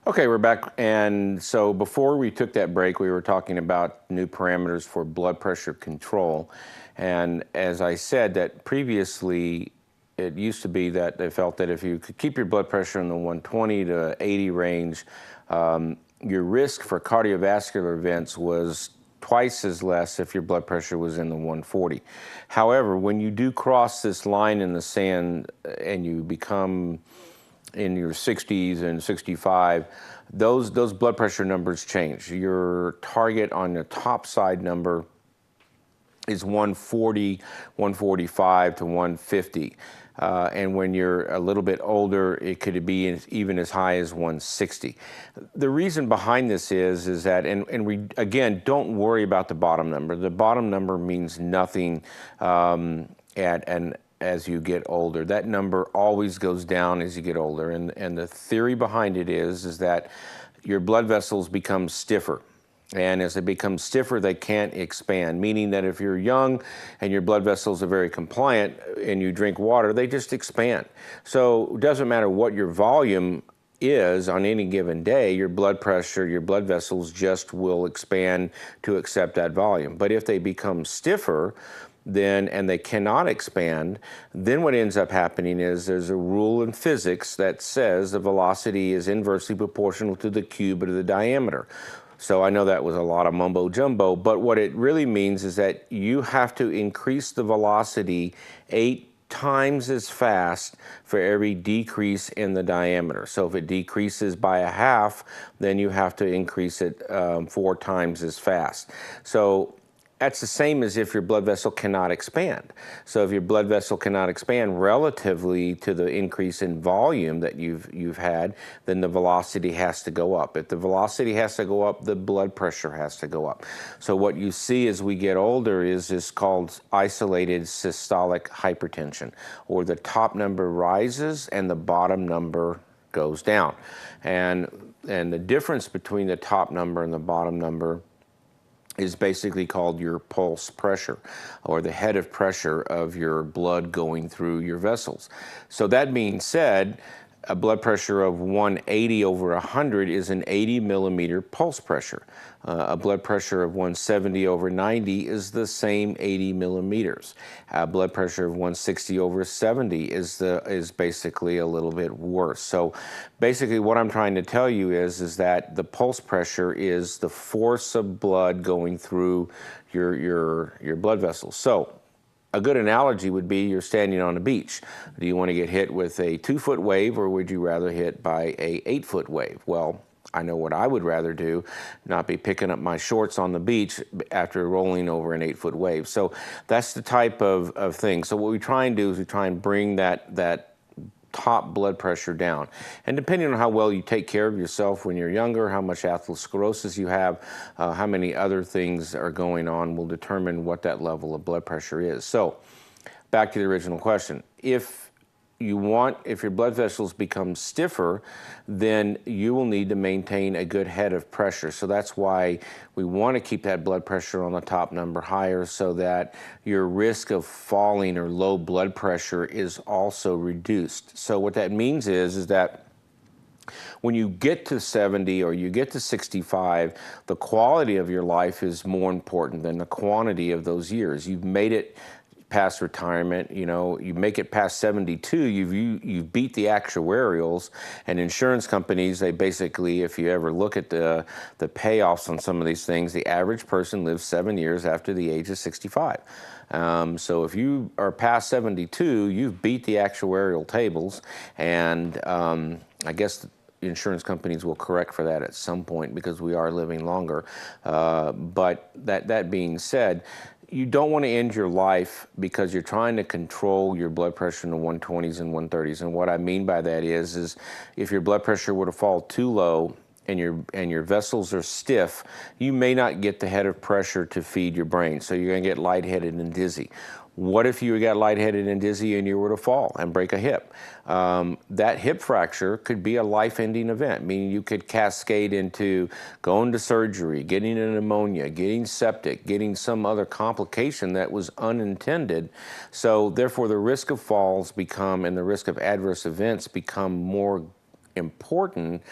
Okay, we're back. And so before we took that break, we were talking about new parameters for blood pressure control. And as I said, that previously it used to be that they felt that if you could keep your blood pressure in the 120 to 80 range, your risk for cardiovascular events was twice as less if your blood pressure was in the 140. However, when you do cross this line in the sand and you become in your 60s and 65, those blood pressure numbers change. Your target on the top side number is 140, 145 to 150. And when you're a little bit older, it could be even as high as 160. The reason behind this is that, and we, again, don't worry about the bottom number. The bottom number means nothing as you get older. That number always goes down as you get older. And the theory behind it is that your blood vessels become stiffer. And as they become stiffer, they can't expand, meaning that if you're young and your blood vessels are very compliant and you drink water, they just expand. So it doesn't matter what your volume is on any given day, your blood pressure, your blood vessels just will expand to accept that volume. But if they become stiffer, and they cannot expand, then what ends up happening is there's a rule in physics that says the velocity is inversely proportional to the cube of the diameter. So I know that was a lot of mumbo jumbo, but what it really means is that you have to increase the velocity 8 times as fast for every decrease in the diameter. So if it decreases by a half, then you have to increase it 4 times as fast. So that's the same as if your blood vessel cannot expand. So if your blood vessel cannot expand relatively to the increase in volume that you've had, then the velocity has to go up. If the velocity has to go up, the blood pressure has to go up. So what you see as we get older is this called isolated systolic hypertension, or the top number rises and the bottom number goes down. And the difference between the top number and the bottom number is basically called your pulse pressure, or the head of pressure of your blood going through your vessels. So that being said, a blood pressure of 180 over 100 is an 80 millimeter pulse pressure. A blood pressure of 170 over 90 is the same 80 millimeters. A blood pressure of 160 over 70 is basically a little bit worse. So basically what I'm trying to tell you is that the pulse pressure is the force of blood going through your blood vessels. So a good analogy would be you're standing on a beach. Do you want to get hit with a 2-foot wave, or would you rather hit by a 8-foot wave? Well, I know what I would rather do, not be picking up my shorts on the beach after rolling over an 8-foot wave. So that's the type of thing. So what we try and do is we try and bring that top blood pressure down. And depending on how well you take care of yourself when you're younger, how much atherosclerosis you have, how many other things are going on will determine what that level of blood pressure is. So back to the original question. If your blood vessels become stiffer, then you will need to maintain a good head of pressure. So that's why we want to keep that blood pressure on the top number higher, so that your risk of falling or low blood pressure is also reduced. So what that means is that when you get to 70 or you get to 65, the quality of your life is more important than the quantity of those years. You've made it past retirement, you make it past 72, you've beat the actuarials, and insurance companies, they basically, if you ever look at the payoffs on some of these things, the average person lives 7 years after the age of 65. So if you are past 72, you've beat the actuarial tables, and I guess insurance companies will correct for that at some point because we are living longer. But that being said, you don't want to end your life because you're trying to control your blood pressure in the 120s and 130s. And what I mean by that is if your blood pressure were to fall too low and your vessels are stiff, you may not get the head of pressure to feed your brain. So you're going to get lightheaded and dizzy. What if you got lightheaded and dizzy and you were to fall and break a hip? That hip fracture could be a life-ending event, meaning you could cascade into going to surgery, getting a pneumonia, getting septic, getting some other complication that was unintended. So therefore, the risk of falls and the risk of adverse events become more important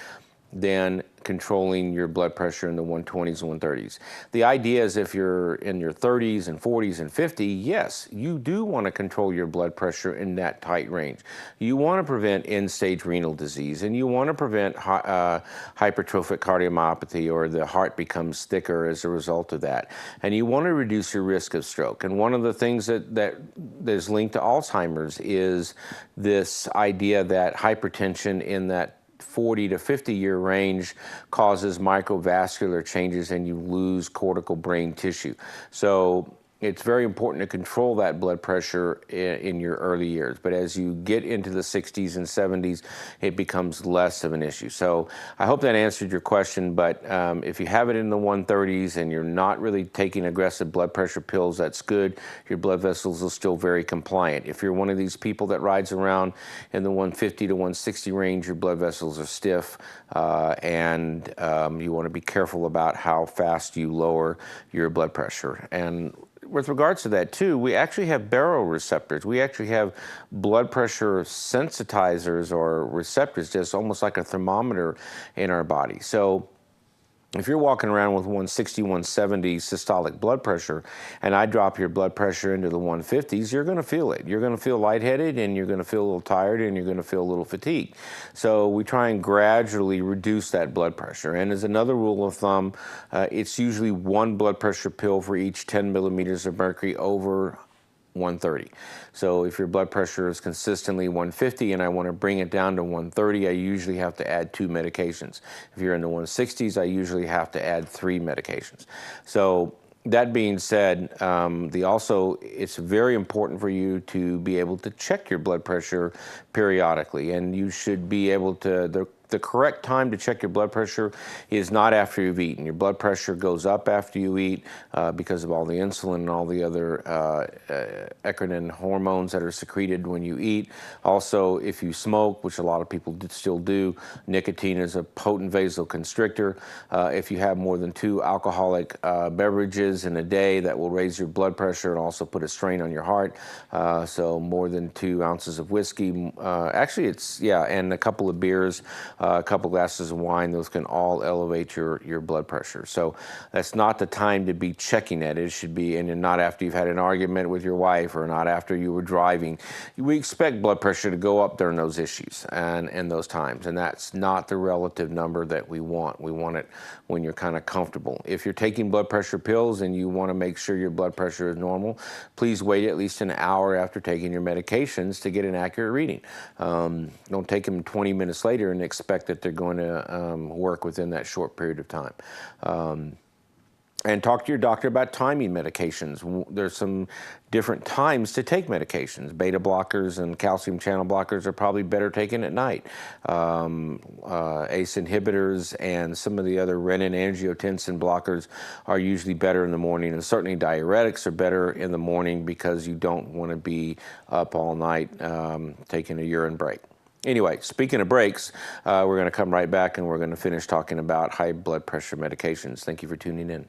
than controlling your blood pressure in the 120s and 130s. The idea is if you're in your 30s and 40s and 50, yes, you do want to control your blood pressure in that tight range. You want to prevent end-stage renal disease, and you want to prevent hypertrophic cardiomyopathy, or the heart becomes thicker as a result of that. And you want to reduce your risk of stroke. And one of the things that is linked to Alzheimer's is this idea that hypertension in that 40 to 50 year range causes microvascular changes and you lose cortical brain tissue. So it's very important to control that blood pressure in your early years. But as you get into the 60s and 70s, it becomes less of an issue. So I hope that answered your question. But if you have it in the 130s and you're not really taking aggressive blood pressure pills, that's good. Your blood vessels are still very compliant. If you're one of these people that rides around in the 150 to 160 range, your blood vessels are stiff, and you want to be careful about how fast you lower your blood pressure. And with regards to that too, we actually have baroreceptors. We actually have blood pressure sensitizers or receptors, just almost like a thermometer in our body. So if you're walking around with 160, 170 systolic blood pressure, and I drop your blood pressure into the 150s, you're going to feel it. You're going to feel lightheaded, and you're going to feel a little tired, and you're going to feel a little fatigued. So we try and gradually reduce that blood pressure. And as another rule of thumb, it's usually one blood pressure pill for each 10 millimeters of mercury over 130. So if your blood pressure is consistently 150 and I want to bring it down to 130, I usually have to add 2 medications. If you're in the 160s, I usually have to add 3 medications. So that being said, it's very important for you to be able to check your blood pressure periodically, and you should be able to, the correct time to check your blood pressure is not after you've eaten. Your blood pressure goes up after you eat because of all the insulin and all the other eccrine hormones that are secreted when you eat. Also, if you smoke, which a lot of people still do, nicotine is a potent vasoconstrictor. If you have more than 2 alcoholic beverages in a day, that will raise your blood pressure and also put a strain on your heart. So more than 2 ounces of whiskey, and a couple of beers, a couple glasses of wine, those can all elevate your blood pressure. So that's not the time to be checking it. It should be, and not after you've had an argument with your wife or not after you were driving. We expect blood pressure to go up during those issues and those times, and that's not the relative number that we want. We want it when you're kind of comfortable. If you're taking blood pressure pills and you want to make sure your blood pressure is normal, please wait at least an hour after taking your medications to get an accurate reading. Don't take them 20 minutes later and expect that they're going to work within that short period of time. And talk to your doctor about timing medications. There's some different times to take medications. Beta blockers and calcium channel blockers are probably better taken at night. ACE inhibitors and some of the other renin-angiotensin blockers are usually better in the morning, and certainly diuretics are better in the morning because you don't want to be up all night taking a urine break. Anyway, speaking of breaks, we're going to come right back and we're going to finish talking about high blood pressure medications. Thank you for tuning in.